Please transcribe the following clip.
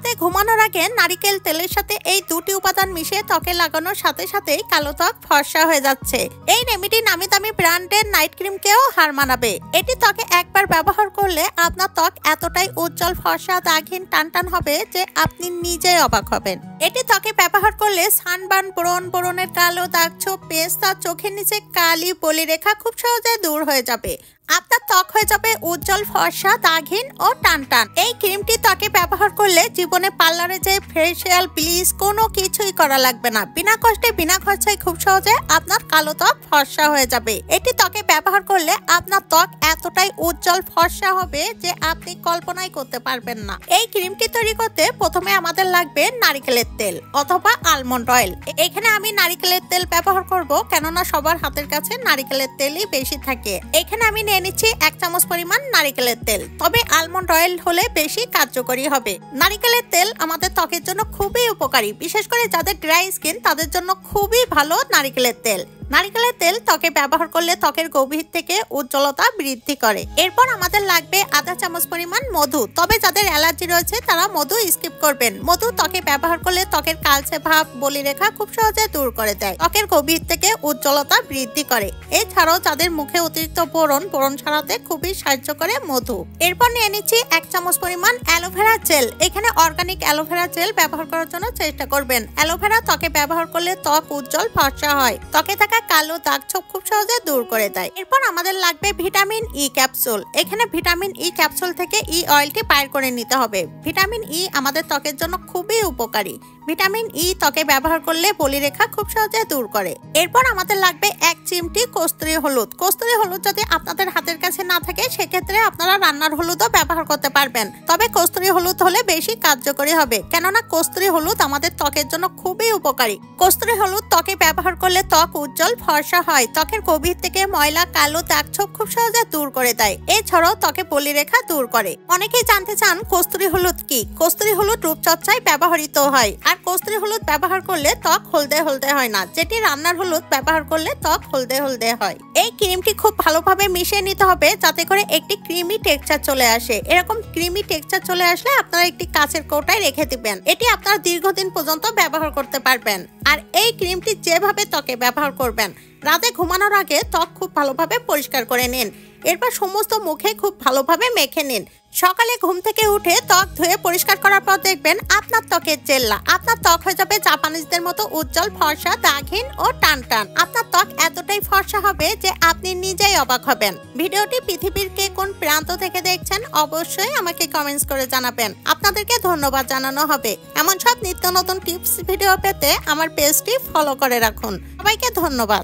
রাতে ঘুমানোর আগে নারিকেল তেলের সাথে এই দুটি উপাদান মিশিয়ে ত্বকে লাগানোর সাথে সাথেই কালো ত্বক ফর্সা হয়ে যাচ্ছে। এই রেমেডি নামি দামি ব্র্যান্ডের নাইট ক্রিমকেও হার মানাবে। এটি ত্বকে একবার ব্যবহার করলে আপনার ত্বক এতটাই উজ্জ্বল, ফর্সা, দাগহীন, টানটান হবে যে আপনি নিজেই অবাক হবেন। এটি ত্বকে ব্যবহার করলে সানবার্ন, ব্রণের কালো দাগ, ছোপ, পেস্তা, চোখের নিচে কালি, বলিরেখা খুব সহজে দূর হয়ে যাবে। আপনার ত্বক হয়ে যাবে উজ্জ্বল, ফর্সা, দাগহীন ও টানটান। এই ক্রিমটি ত্বকে ব্যবহার করলে জীবনে পার্লারে যে ফেসিয়াল, ব্লিচ কোনো কিছুই করা লাগবে না। বিনা কষ্টে, বিনা খরচায় খুব সহজে আপনার কালো ত্বক ফর্সা হয়ে যাবে। এটি ত্বকে ব্যবহার করলে আপনার ত্বক এতটাই উজ্জ্বল, ফর্সা হবে যে আপনি কল্পনাই করতে পারবেন না। এই ক্রিমটি তৈরি করতে প্রথমে আমাদের লাগবে নারিকেলের তেল অথবা আলমন্ড অয়েল। এখানে আমি নারিকেলের তেল ব্যবহার করব, কেননা সবার হাতের কাছে নারিকেলের তেলই বেশি থাকে। এখানে আমি নিয়ে নিচ্ছি 1 চামচ পরিমাণ নারিকেলের তেল, তবে আলমন্ড অয়েল হলে বেশি কার্যকরী হবে। নারিকেলের তেল আমাদের ত্বকের জন্য খুবই উপকারী, বিশেষ করে যাদের ড্রাই স্কিন তাদের জন্য খুবই ভালো নারিকেলের তেল। নারিকেলের তেল ত্বকে ব্যবহার করলে ত্বকের গভীর থেকে উজ্জ্বলতা বৃদ্ধি করে। এরপর আমাদের লাগবে আধা চামচ পরিমাণ মধু, তবে যাদের অ্যালার্জি রয়েছে তারা মধু স্কিপ করবেন। মধু ত্বকে ব্যবহার করলে ত্বকের কালচে ভাব, বলিরেখা খুব সহজে দূর করে দেয়, ত্বকের গভীর থেকে উজ্জ্বলতা বৃদ্ধি করে। এছাড়াও যাদের মুখে অতিরিক্ত ব্রণ ছাড়াতে খুবই সাহায্য করে মধু। এরপর নিয়ে নিচ্ছি 1 চামচ পরিমাণ অ্যালোভেরা জেল। এখানে অর্গানিক অ্যালোভেরা জেল ব্যবহার করার জন্য চেষ্টা করবেন। অ্যালোভেরা ত্বকে ব্যবহার করলে ত্বক উজ্জ্বল, ফর্সা হয়, ত্বকে থাকা কালো দাগ ছোপ খুব সহজে দূর করে দেয়। এরপর আমাদের লাগবে ভিটামিন ই ক্যাপসুল। এখানে ভিটামিন ই ক্যাপসুল থেকে ই অয়েলটি বাইর করে নিতে হবে। ভিটামিন ই আমাদের ত্বকের জন্য খুবই উপকারী। ভিটামিন ই ত্বকে ব্যবহার করলে বলিরেখা খুব সহজে দূর করে। এরপর আমাদের লাগবে 1 চিমটি কস্তুরী হলুদ। কস্তুরী হলুদ যদি আপনাদের হাতের কাছে না থাকে সেক্ষেত্রে আপনারা রান্নার হলুদও ব্যবহার করতে পারবেন, তবে কস্তুরী হলুদ হলে বেশি কার্যকরী হবে, কেননা কস্তুরী হলুদ আমাদের ত্বকের জন্য খুবই উপকারী। কস্তুরী হলুদ ত্বকে ব্যবহার করলে ত্বক উজ্জ্বল, ফর্সা হয়, ত্বকের গভীর থেকে ময়লা, কালো দাগ ছোপ খুব সহজে দূর করে দেয়। এছাড়াও ত্বকে বলিরেখা দূর করে। অনেকেই জানতে চান কস্তুরী হলুদ কি। কস্তুরী হলুদ রূপচর্চায় ব্যবহৃত হয়, আর কস্তুরী হলুদ ব্যবহার করলে ত্বক হলদে হয় না, যেটি রান্নার হলুদ ব্যবহার করলে ত্বক হলদে হয়। এই ক্রিমটি খুব ভালোভাবে মিশিয়ে নিতে হবে যাতে করে একটি ক্রিমি টেক্সচার চলে আসে। এরকম ক্রিমি টেক্সচার চলে আসলে আপনারা একটি কাঁচের কৌটায় রেখে দিবেন। এটি আপনারা দীর্ঘদিন পর্যন্ত ব্যবহার করতে পারবেন। আর এই ক্রিমটি যেভাবে ত্বকে ব্যবহার করবেন, রাতে ঘুমানোর আগে ত্বক খুব ভালোভাবে পরিষ্কার করে নিন। এরপর সমস্ত মুখে খুব ভালোভাবে মেখে নিন। সকালে ঘুম থেকে উঠে ত্বক ধুয়ে পরিষ্কার করার পর দেখবেন আপনার ত্বকের চেল্লা। আপনার ত্বক হয়ে যাবে জাপানিজদের মতো উজ্জ্বল, ফর্সা, দাগহীন ও টানটান। আপনার ত্বক এতটাই ফর্সা হবে যে আপনি নিজেই অবাক হবেন। ভিডিওটি পৃথিবীর কে কোন প্রান্ত থেকে দেখছেন অবশ্যই আমাকে কমেন্টস করে জানাবেন। আপনাদেরকে ধন্যবাদ জানানো হবে। এমন সব নিত্য নতুন টিপস ভিডিও পেতে আমার পেজটি ফলো করে রাখুন। সবাইকে ধন্যবাদ।